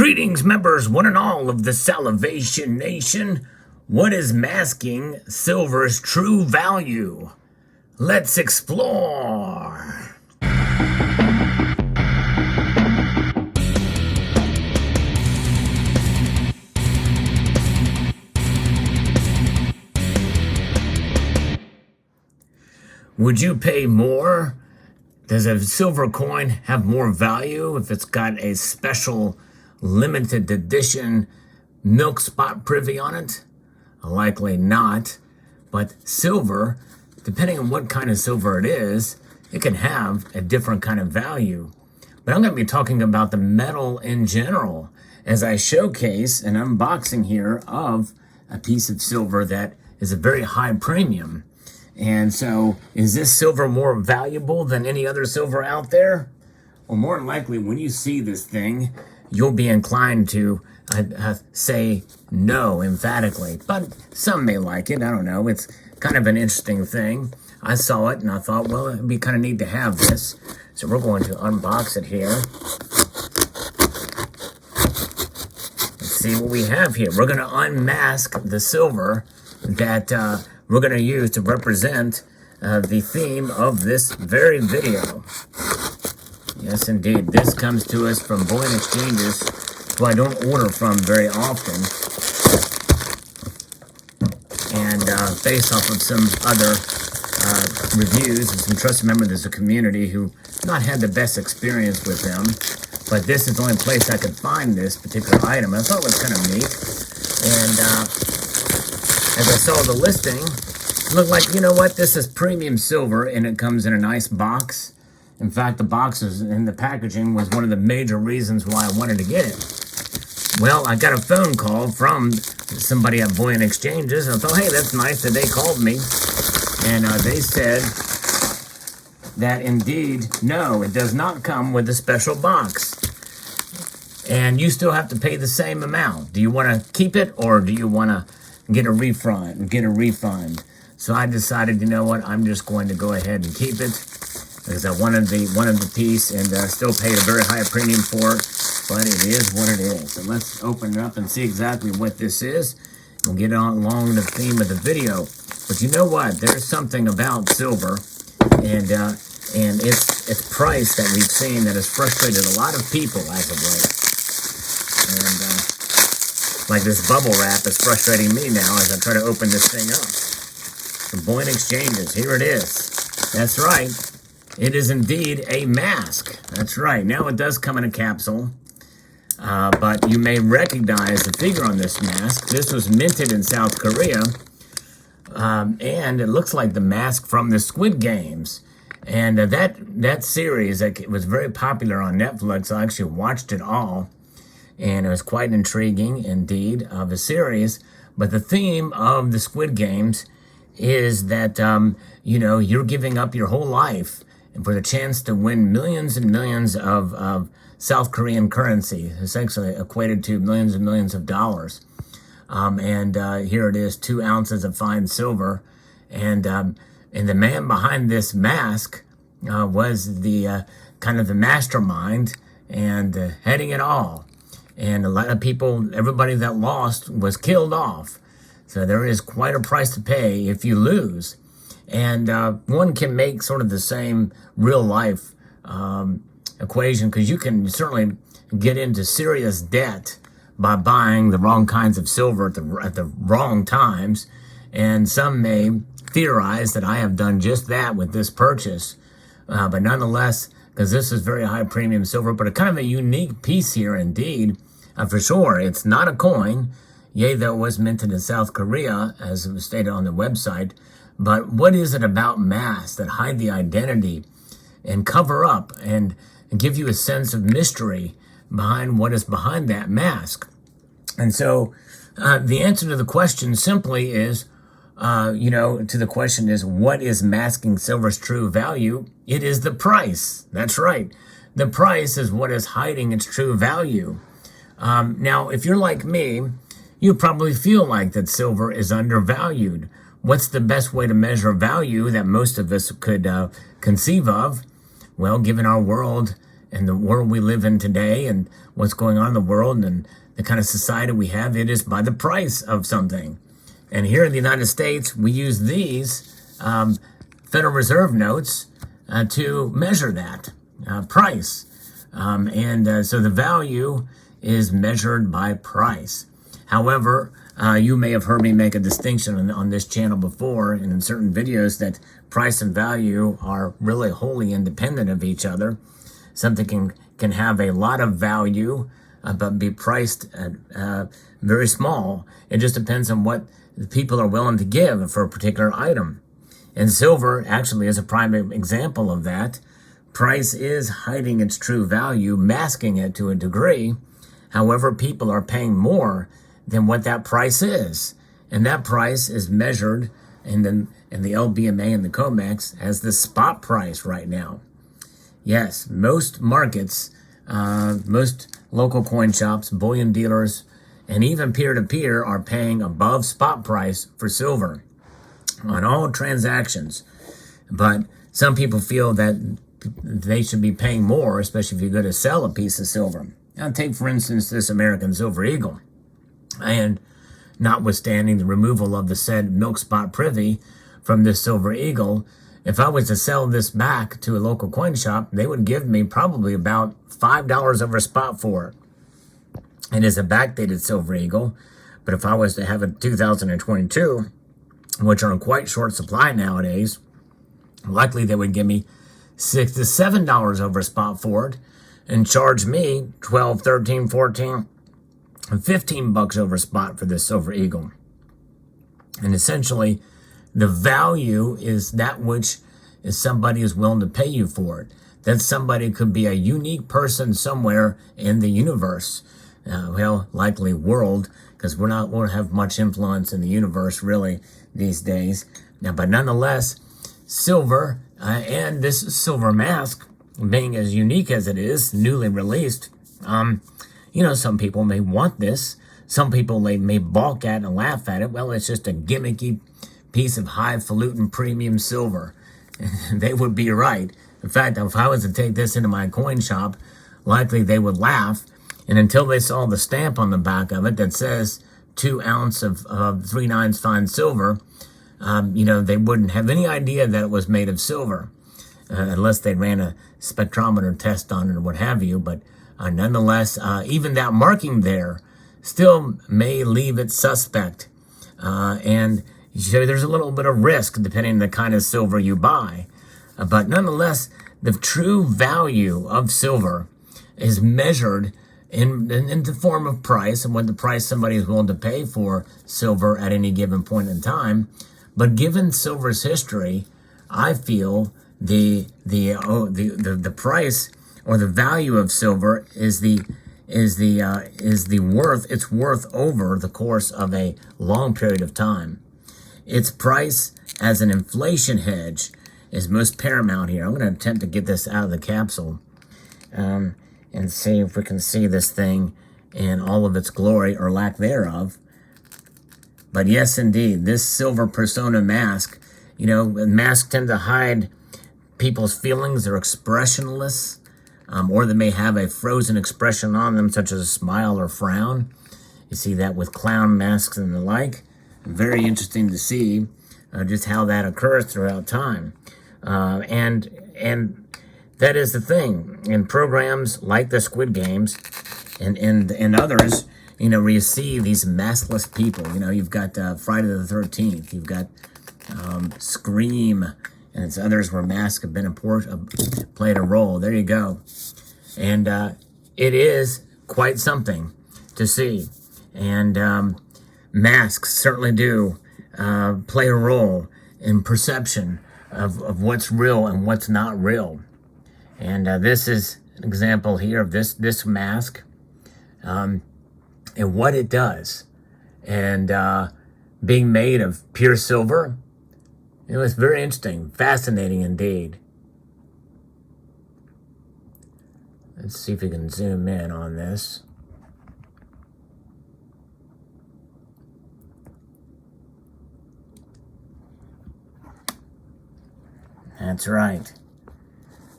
Greetings, members, one and all of the Salivation Nation. What is masking silver's true value? Let's explore. Would you pay more? Does a silver coin have more value if it's got a special limited edition milk spot privy on it? Likely not. But silver, depending on what kind of silver it is, it can have a different kind of value. But I'm going to be talking about the metal in general as I showcase an unboxing here of a piece of silver that is a very high premium. And so, is this silver more valuable than any other silver out there? Well, more than likely, when you see this thing, you'll be inclined to say no emphatically. But some may like it. I don't know. It's kind of an interesting thing. I saw it and I thought, well, it'd be kind of neat to have this. So we're going to unbox it here. Let's see what we have here. We're going to unmask the silver that we're going to use to represent the theme of this very video. Yes, indeed. This comes to us from bullion exchanges, who I don't order from very often. And based off of some other reviews and some trusted members of the community who not had the best experience with them. But this is the only place I could find this particular item. I thought it was kind of neat. And as I saw the listing, it looked like, you know what, this is premium silver and it comes in a nice box. In fact, the boxes and the packaging was one of the major reasons why I wanted to get it. Well, I got a phone call from somebody at Bullion Exchanges. And I thought, hey, that's nice that they called me. And they said that indeed, no, it does not come with a special box. And you still have to pay the same amount. Do you want to keep it or do you want to get a refund? So I decided, you know what, I'm just going to go ahead and keep it. Because I wanted the piece and still paid a very high premium for it, but it is what it is. So let's open it up and see exactly what this is. We'll get on along the theme of the video. But you know what? There's something about silver and its price that we've seen that has frustrated a lot of people as of late. And like this bubble wrap is frustrating me now as I try to open this thing up. The Bullion Exchanges, here it is. That's right. It is indeed a mask. That's right. Now it does come in a capsule, but you may recognize the figure on this mask. This was minted in South Korea, and it looks like the mask from the Squid Games. And that series that was very popular on Netflix. I actually watched it all, and it was quite intriguing indeed of a series. But the theme of the Squid Games is that you're giving up your whole life and for the chance to win millions and millions of South Korean currency, essentially equated to millions and millions of dollars. And here it is, 2 ounces of fine silver. And the man behind this mask was the kind of the mastermind and heading it all. And a lot of people, everybody that lost was killed off. So there is quite a price to pay if you lose. And one can make sort of the same real life equation, because you can certainly get into serious debt by buying the wrong kinds of silver at the wrong times. And some may theorize that I have done just that with this purchase. But nonetheless, because this is very high premium silver, but a kind of a unique piece here indeed. For sure, it's not a coin. Yea, though it was minted in South Korea, as it was stated on the website. But what is it about masks that hide the identity and cover up and give you a sense of mystery behind what is behind that mask? And so the answer to the question simply is, to the question is, what is masking silver's true value? It is the price. That's right. The price is what is hiding its true value. Now, if you're like me, you probably feel like that silver is undervalued. What's the best way to measure value that most of us could conceive of? Well, given our world and the world we live in today and what's going on in the world and the kind of society we have, it is by the price of something. And here in the United States, we use these Federal Reserve notes to measure that price. So the value is measured by price. However, you may have heard me make a distinction on this channel before and in certain videos that price and value are really wholly independent of each other. Something can have a lot of value but be priced at very small. It just depends on what the people are willing to give for a particular item. And silver actually is a prime example of that. Price is hiding its true value, masking it to a degree. However, people are paying more than what that price is. And that price is measured in the LBMA and the COMEX as the spot price right now. Yes, most markets, most local coin shops, bullion dealers, and even peer-to-peer are paying above spot price for silver on all transactions. But some people feel that they should be paying more, especially if you're going to sell a piece of silver. Now, take, for instance, this American Silver Eagle. And notwithstanding the removal of the said milk spot privy from this Silver Eagle, if I was to sell this back to a local coin shop, they would give me probably about $5 over spot for it. It is a backdated Silver Eagle, but if I was to have a 2022, which are in quite short supply nowadays, likely they would give me $6 to $7 over spot for it and charge me $12, $13, $14, and $15 over spot for this Silver Eagle. And essentially, the value is that which is somebody is willing to pay you for it. That somebody could be a unique person somewhere in the universe. Likely world, because we don't have much influence in the universe really these days. Now, but nonetheless, silver and this silver mask, being as unique as it is, newly released, some people may want this. Some people may balk at and laugh at it. Well, it's just a gimmicky piece of highfalutin premium silver. They would be right. In fact, if I was to take this into my coin shop, likely they would laugh. And until they saw the stamp on the back of it that says 2 ounce of 3/9 fine silver, they wouldn't have any idea that it was made of silver, unless they ran a spectrometer test on it or what have you. But nonetheless, even that marking there still may leave it suspect. And so there's a little bit of risk depending on the kind of silver you buy. But nonetheless, the true value of silver is measured in the form of price and what the price somebody is willing to pay for silver at any given point in time. But given silver's history, I feel the price or the value of silver is the worth its worth over the course of a long period of time. Its price as an inflation hedge is most paramount here. I'm going to attempt to get this out of the capsule. And see if we can see this thing in all of its glory or lack thereof. But yes, indeed, this silver persona mask, masks tend to hide people's feelings. They're expressionless, or they may have a frozen expression on them, such as a smile or frown. You see that with clown masks and the like. Very interesting to see just how that occurs throughout time. And that is the thing. In programs like the Squid Games and others, where you see these maskless people. You've got Friday the 13th. You've got Scream. And it's others where masks have been played a role. There you go. And it is quite something to see. And masks certainly do play a role in perception of what's real and what's not real. And this is an example here of this mask and what it does. And being made of pure silver, it was very interesting, fascinating indeed. Let's see if we can zoom in on this. That's right.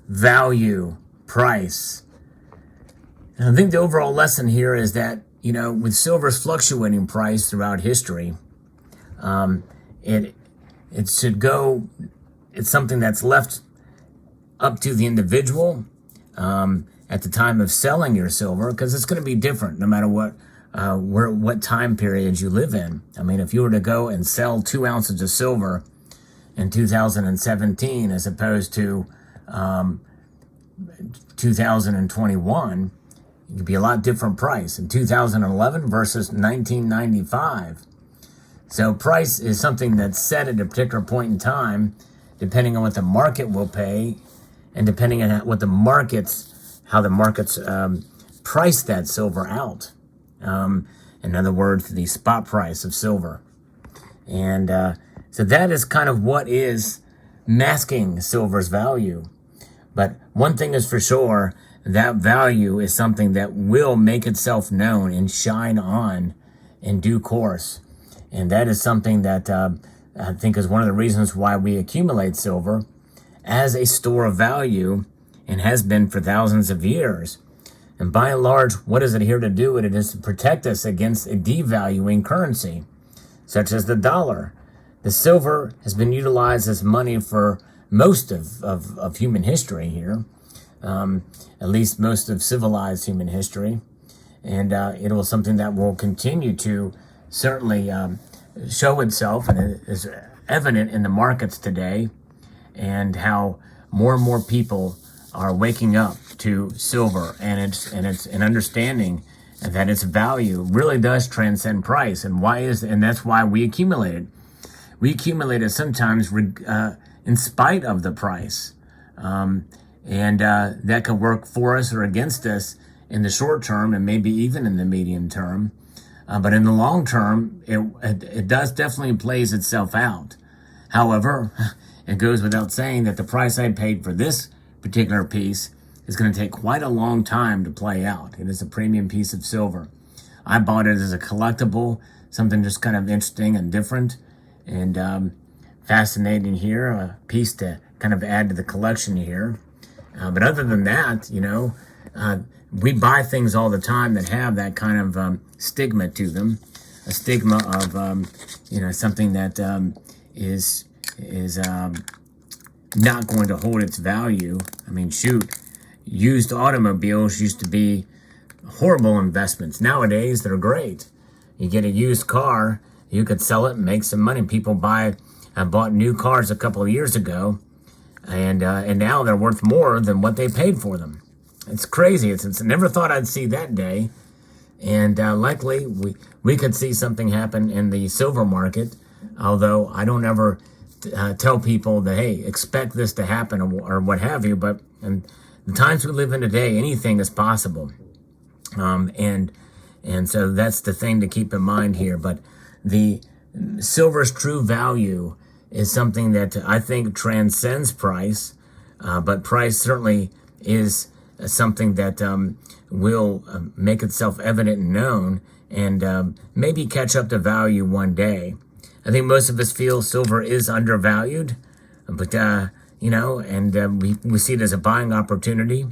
Value price. And I think the overall lesson here is that, with silver's fluctuating price throughout history, it should go, it's something that's left up to the individual at the time of selling your silver, because it's going to be different no matter what time period you live in. I mean, if you were to go and sell 2 ounces of silver in 2017 as opposed to 2021, it could be a lot different price. In 2011 versus 1995. So price is something that's set at a particular point in time, depending on what the market will pay, and depending on how the markets price that silver out. In other words, the spot price of silver. And so that is kind of what is masking silver's value. But one thing is for sure, that value is something that will make itself known and shine on in due course. And that is something that I think is one of the reasons why we accumulate silver as a store of value, and has been for thousands of years. And by and large, what is it here to do? It is to protect us against a devaluing currency, such as the dollar. The silver has been utilized as money for most of human history here, at least most of civilized human history. And it was something that will continue to certainly show itself, and it is evident in the markets today, and how more and more people are waking up to silver and an understanding that its value really does transcend price. And that's why we accumulate it. We accumulate it sometimes in spite of the price, and that could work for us or against us in the short term, and maybe even in the medium term. But in the long term, it does definitely plays itself out. However, it goes without saying that the price I paid for this particular piece is going to take quite a long time to play out. It is a premium piece of silver. I bought it as a collectible, something just kind of interesting and different, and fascinating here, a piece to kind of add to the collection here. But other than that, we buy things all the time that have that kind of stigma to them, a stigma of something that is not going to hold its value. I mean, shoot, used automobiles used to be horrible investments. Nowadays, they're great. You get a used car, you could sell it and make some money. People bought new cars a couple of years ago, and now they're worth more than what they paid for them. It's crazy. It's never thought I'd see that day. And likely we could see something happen in the silver market, although I don't ever tell people that, hey, expect this to happen or what have you. But in the times we live in today, anything is possible. And so that's the thing to keep in mind here. But the silver's true value is something that I think transcends price. But price certainly is something that will make itself evident and known, and maybe catch up to value one day. I think most of us feel silver is undervalued, but we see it as a buying opportunity.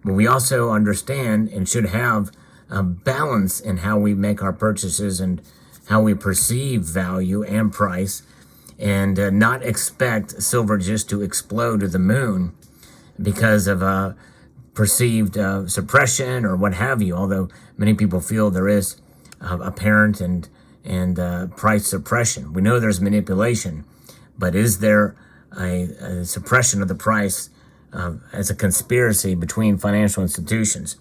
But we also understand and should have a balance in how we make our purchases and how we perceive value and price, and not expect silver just to explode to the moon because of perceived suppression or what have you, although many people feel there is apparent and price suppression. We know there's manipulation, but is there a suppression of the price as a conspiracy between financial institutions?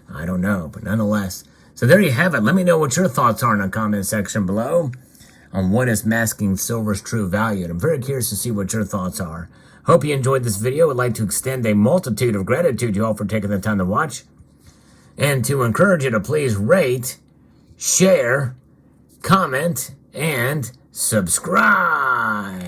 I don't know, but nonetheless. So there you have it. Let me know what your thoughts are in the comment section below on what is masking silver's true value. And I'm very curious to see what your thoughts are. Hope you enjoyed this video. I'd like to extend a multitude of gratitude to you all for taking the time to watch, and to encourage you to please rate, share, comment, and subscribe.